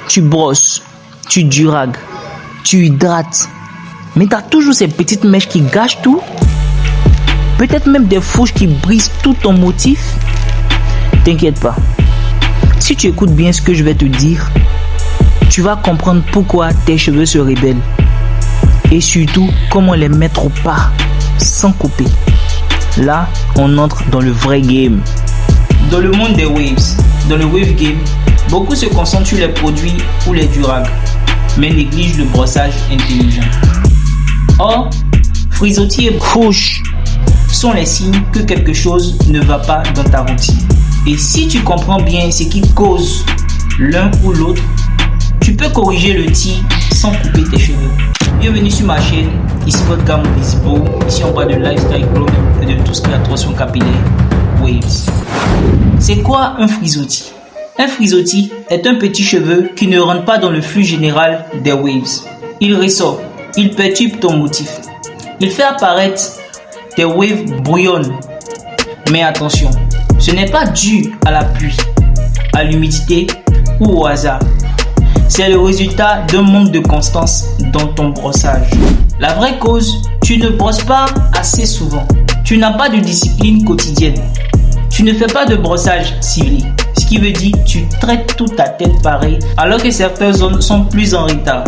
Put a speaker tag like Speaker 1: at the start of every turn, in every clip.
Speaker 1: Tu brosses, tu duragues, tu hydrates. Mais tu as toujours ces petites mèches qui gâchent tout. Peut-être même des fouches qui brisent tout ton motif. T'inquiète pas. Si tu écoutes bien ce que je vais te dire, tu vas comprendre pourquoi tes cheveux se rebellent. Et surtout, comment les mettre au pas sans couper. Là, on entre dans le vrai game. Dans le monde des waves, dans le wave game, beaucoup se concentrent sur les produits ou les durables, mais négligent le brossage intelligent. Or, frisottis et fouches sont les signes que quelque chose ne va pas dans ta routine. Et si tu comprends bien ce qui cause l'un ou l'autre, tu peux corriger le tir sans couper tes cheveux. Bienvenue sur ma chaîne, ici votre gars Mobizibo. Ici on parle de lifestyle grooming et de tout ce qui est attention capillaire, waves. C'est quoi un frisottis? Un frisottis est un petit cheveu qui ne rentre pas dans le flux général des waves. Il ressort, il perturbe ton motif. Il fait apparaître tes waves brouillonnes. Mais attention, ce n'est pas dû à la pluie, à l'humidité ou au hasard. C'est le résultat d'un manque de constance dans ton brossage. La vraie cause, tu ne brosses pas assez souvent. Tu n'as pas de discipline quotidienne. Tu ne fais pas de brossage ciblé. Ce qui veut dire que tu traites toute ta tête pareil alors que certaines zones sont plus en retard.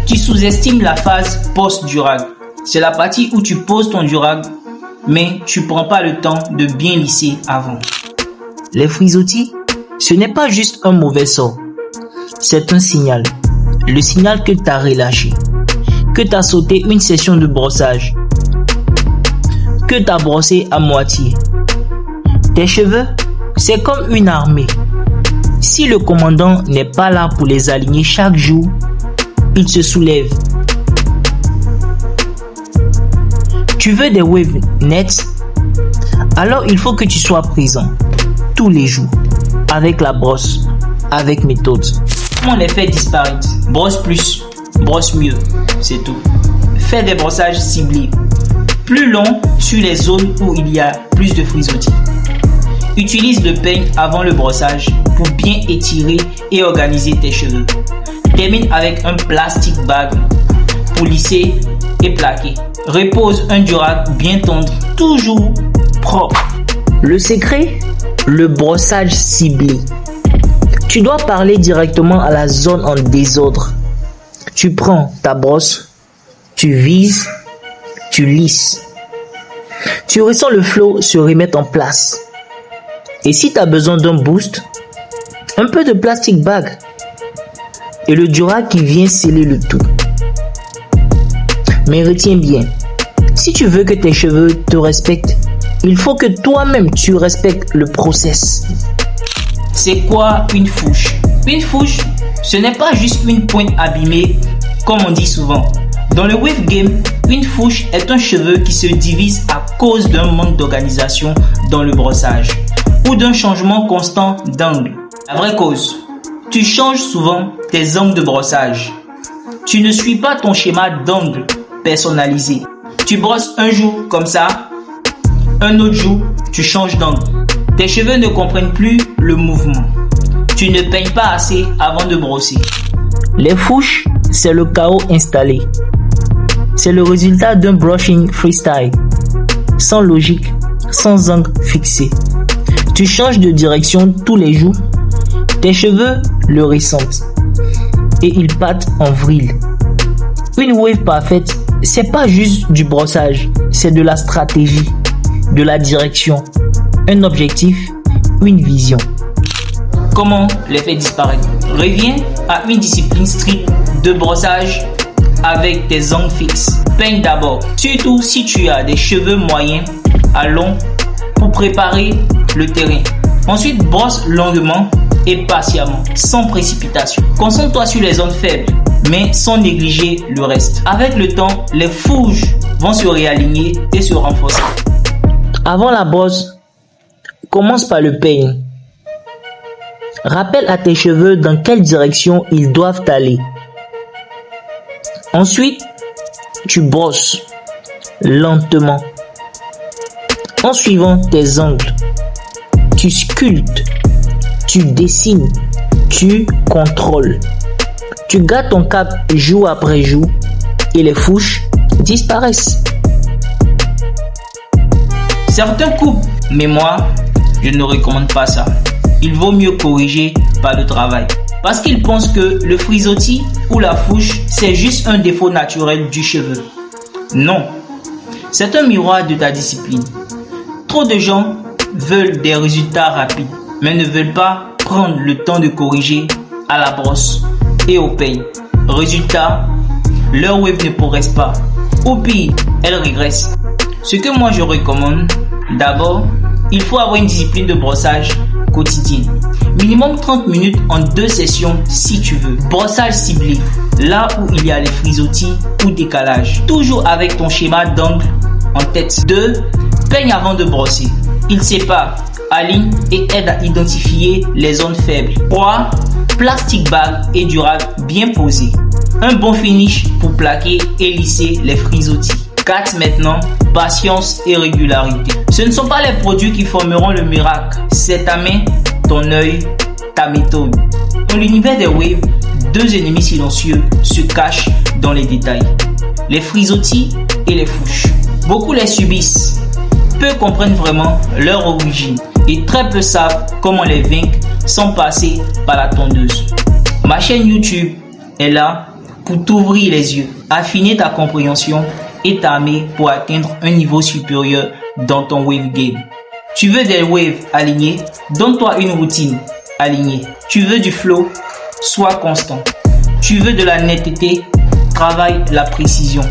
Speaker 1: Tu sous-estimes la phase post-durag. C'est la partie où tu poses ton durag, mais tu prends pas le temps de bien lisser avant. Les frisottis, ce n'est pas juste un mauvais sort. C'est un signal. Le signal que tu as relâché, que tu as sauté une session de brossage, que tu as brossé à moitié. Tes cheveux, c'est comme une armée. Si le commandant n'est pas là pour les aligner chaque jour, il se soulève. Tu veux des waves nets? Alors il faut que tu sois présent tous les jours, avec la brosse, avec méthode. Comment les faire disparaître? Brosse plus, brosse mieux, c'est tout. Fais des brossages ciblés, plus longs sur les zones où il y a plus de frisottis. Utilise le peigne avant le brossage pour bien étirer et organiser tes cheveux. Termine avec un plastic bag pour lisser et plaquer. Repose un durag bien tendre, toujours propre. Le secret, le brossage ciblé. Tu dois parler directement à la zone en désordre. Tu prends ta brosse, tu vises, tu lisses. Tu ressens le flow se remettre en place. Et si tu as besoin d'un boost, un peu de plastic bag et le durag qui vient sceller le tout. Mais retiens bien, si tu veux que tes cheveux te respectent, il faut que toi-même tu respectes le process. C'est quoi une fouche? Une fouche, ce n'est pas juste une pointe abîmée comme on dit souvent. Dans le wave game, une fouche est un cheveu qui se divise à cause d'un manque d'organisation dans le brossage ou d'un changement constant d'angle. La vraie cause, tu changes souvent tes angles de brossage. Tu ne suis pas ton schéma d'angle personnalisé. Tu brosses un jour comme ça, un autre jour, tu changes d'angle. Tes cheveux ne comprennent plus le mouvement. Tu ne peignes pas assez avant de brosser. Les fouches, c'est le chaos installé. C'est le résultat d'un brushing freestyle, sans logique, sans angle fixé. Tu changes de direction tous les jours. Tes cheveux le ressentent et ils partent en vrille. Une wave parfaite, c'est pas juste du brossage, c'est de la stratégie, de la direction, un objectif, une vision. Comment les faire disparaître? Reviens à une discipline stricte de brossage avec tes angles fixes. Peigne d'abord, surtout si tu as des cheveux moyens à longs pour préparer le terrain. Ensuite, brosse longuement et patiemment, sans précipitation. Concentre-toi sur les zones faibles, mais sans négliger le reste. Avec le temps, les fouges vont se réaligner et se renforcer. Avant la brosse, commence par le peigne. Rappelle à tes cheveux dans quelle direction ils doivent aller. Ensuite, tu brosses lentement en suivant tes angles. Tu sculptes, tu dessines, tu contrôles. Tu gardes ton cap jour après jour et les fouches disparaissent. Certains coupent, mais moi, je ne recommande pas ça. Il vaut mieux corriger par le travail. Parce qu'ils pensent que le frisottis ou la fouche, c'est juste un défaut naturel du cheveu. Non, c'est un miroir de ta discipline. Trop de gens veulent des résultats rapides, mais ne veulent pas prendre le temps de corriger à la brosse et au peigne. Résultat, leur wave ne progresse pas. Ou pire, elle régresse. Ce que moi je recommande, d'abord, il faut avoir une discipline de brossage quotidienne. Minimum 30 minutes en 2 sessions si tu veux. Brossage ciblé, là où il y a les frisottis ou décalage. Toujours avec ton schéma d'angle en tête. 2. Peigne avant de brosser. Il sépare, aligne et aide à identifier les zones faibles. 3. Plastic bag et durable bien posé. Un bon finish pour plaquer et lisser les frisottis. 4 maintenant, patience et régularité. Ce ne sont pas les produits qui formeront le miracle. C'est ta main, ton œil, ta méthode. Dans l'univers des waves, 2 ennemis silencieux se cachent dans les détails. Les frisottis et les fouches. Beaucoup les subissent. Peu comprennent vraiment leur origine. Et très peu savent comment les vaincre sans passer par la tondeuse. Ma chaîne YouTube est là pour t'ouvrir les yeux, affiner ta compréhension et t'armer pour atteindre un niveau supérieur dans ton wave game. Tu veux des waves alignés? Donne-toi une routine alignée. Tu veux du flow? Sois constant. Tu veux de la netteté? Travaille la précision.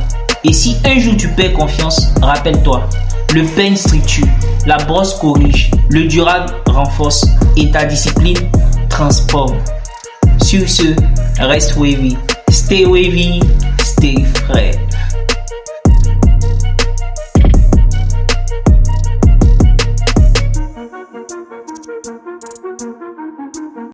Speaker 1: Et si un jour tu perds confiance, rappelle-toi, le peigne structure, la brosse corrige, le durable renforce et ta discipline transforme. Sur ce, reste wavy. Stay wavy, stay frais.